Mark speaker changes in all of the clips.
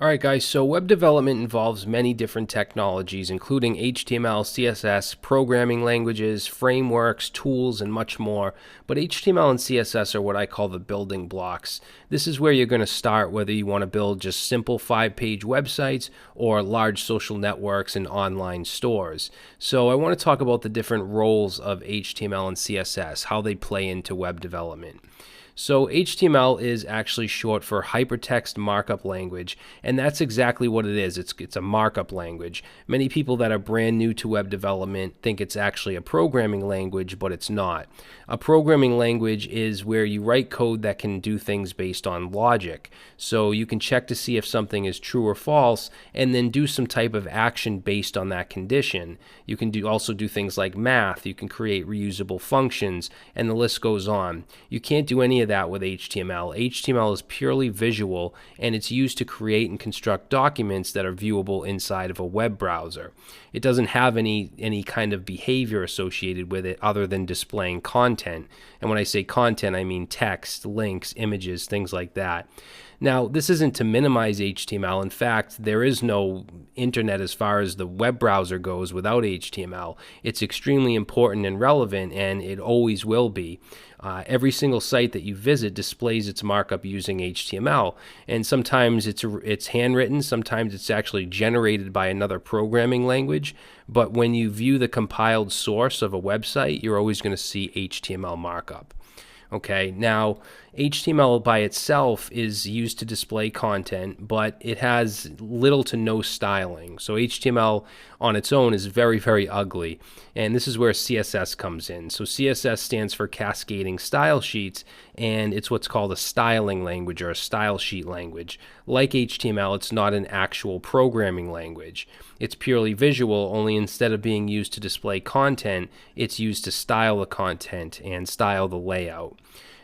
Speaker 1: All right, guys, so web development involves many different technologies, including HTML, CSS, programming languages, frameworks, tools, and much more. But HTML and CSS are what I call the building blocks. This is where you're going to start, whether you want to build just simple 5-page websites or large social networks and online stores. So I want to talk about the different roles of HTML and CSS, how they play into web development. So HTML is actually short for Hypertext Markup Language, and that's exactly what it is. It's a markup language. Many people that are brand new to web development think it's actually a programming language, but it's not. A programming language is where you write code that can do things based on logic. So you can check to see if something is true or false, and then do some type of action based on that condition. You can also do things like math. You can create reusable functions, and the list goes on. You can't do any of that with HTML. HTML is purely visual, and it's used to create and construct documents that are viewable inside of a web browser. It doesn't have any kind of behavior associated with it other than displaying content. And when I say content, I mean text, links, images, things like that. Now, this isn't to minimize HTML. In fact, there is no internet as far as the web browser goes without HTML. It's extremely important and relevant, and it always will be. Every single site that you visit displays its markup using HTML, and sometimes it's handwritten, sometimes it's actually generated by another programming language, but when you view the compiled source of a website, you're always going to see HTML markup. Okay, now HTML by itself is used to display content, but it has little to no styling. So HTML on its own is very, very ugly. And this is where CSS comes in. So CSS stands for Cascading Style Sheets, and it's what's called a styling language or a style sheet language. Like HTML, it's not an actual programming language. It's purely visual, only instead of being used to display content, it's used to style the content and style the layout.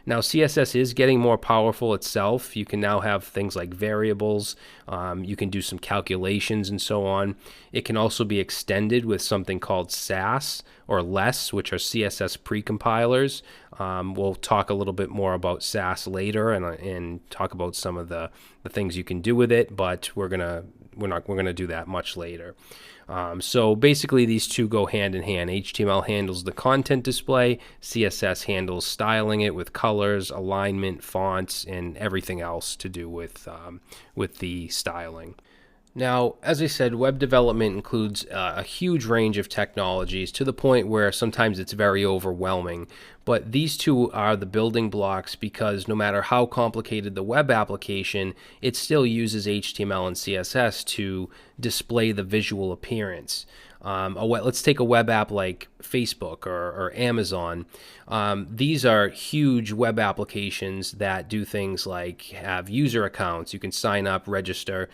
Speaker 1: Now, CSS is getting more powerful itself. You can now have things like variables. You can do some calculations and so on. It can also be extended with something called Sass or Less, which are CSS precompilers. We'll talk a little bit more about Sass later and talk about some of the things you can do with it, but we're gonna do that much later. So basically these two go hand in hand. HTML handles the content display, CSS handles styling it with colors, alignment, fonts, and everything else to do with the styling. Now, as I said, web development includes a huge range of technologies to the point where sometimes it's very overwhelming. But these two are the building blocks because no matter how complicated the web application, it still uses HTML and CSS to display the visual appearance. Let's take a web app like Facebook or Amazon. These are huge web applications that do things like have user accounts. You can sign up, register.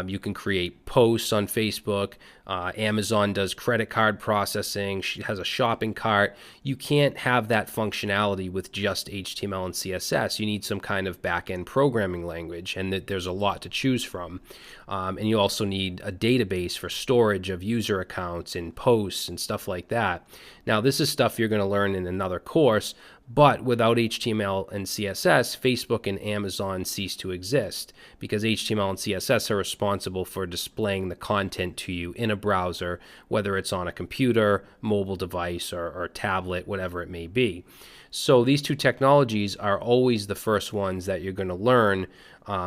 Speaker 1: You can create posts on Facebook. Amazon does credit card processing. She has a shopping cart. You can't have that functionality with just HTML and CSS. You need some kind of back-end programming language, and there's a lot to choose from. And you also need a database for storage of user accounts and posts and stuff like that. Now, this is stuff you're going to learn in another course, but without HTML and CSS, Facebook and Amazon cease to exist because HTML and CSS are responsible for displaying the content to you in a browser, whether it's on a computer, mobile device, or tablet, whatever it may be. So these two technologies are always the first ones that you're going to learn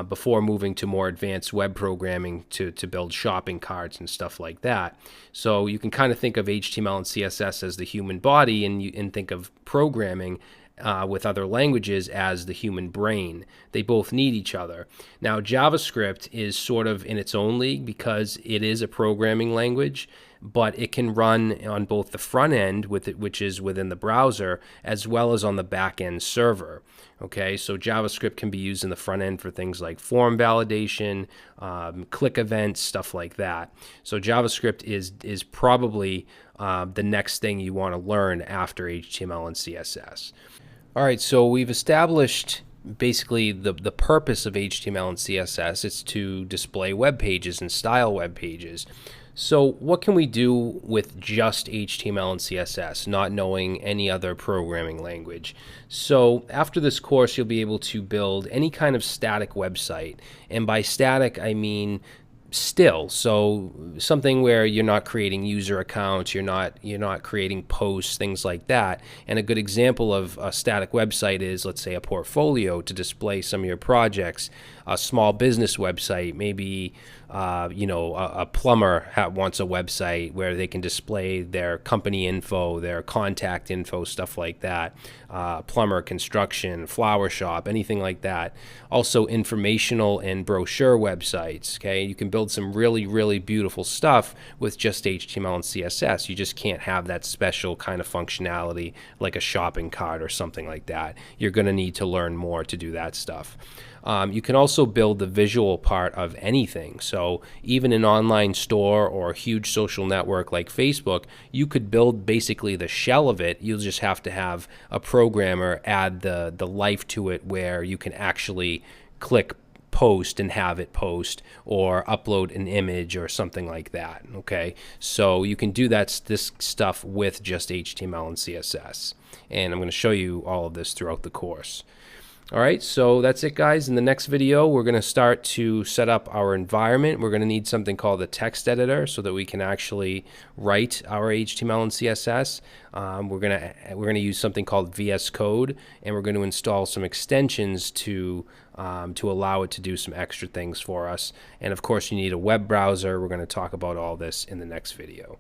Speaker 1: before moving to more advanced web programming to build shopping carts and stuff like that. So you can kind of think of HTML and CSS as the human body, and think of programming with other languages as the human brain. They both need each other. Now, JavaScript is sort of in its own league because it is a programming language, but it can run on both the front end, which is within the browser, as well as on the back end server. Okay, so JavaScript can be used in the front end for things like form validation, click events, stuff like that. So JavaScript is probably the next thing you want to learn after HTML and CSS. All right, so we've established basically the purpose of HTML and CSS. It's to display web pages and style web pages. So what can we do with just HTML and CSS, not knowing any other programming language? So after this course, you'll be able to build any kind of static website. And by static, I mean still. So something where you're not creating user accounts, you're not creating posts, things like that. And a good example of a static website is, let's say, a portfolio to display some of your projects, a small business website, maybe a plumber wants a website where they can display their company info, their contact info, stuff like that. Plumber, construction, flower shop, anything like that. Also informational and brochure websites. Okay, you can build some really, really beautiful stuff with just HTML and CSS. You just can't have that special kind of functionality like a shopping cart or something like that. You're going to need to learn more to do that stuff. You can also build the visual part of anything. So even an online store or a huge social network like Facebook, you could build basically the shell of it. You'll just have to have a programmer add the life to it where you can actually click post and have it post, or upload an image or something like that. Okay, so you can do this stuff with just HTML and CSS, and I'm going to show you all of this throughout the course. All right, so that's it, guys. In the next video, we're going to start to set up our environment. We're going to need something called a text editor so that we can actually write our HTML and CSS. We're going to use something called VS Code, and we're going to install some extensions to allow it to do some extra things for us. And of course, you need a web browser. We're going to talk about all this in the next video.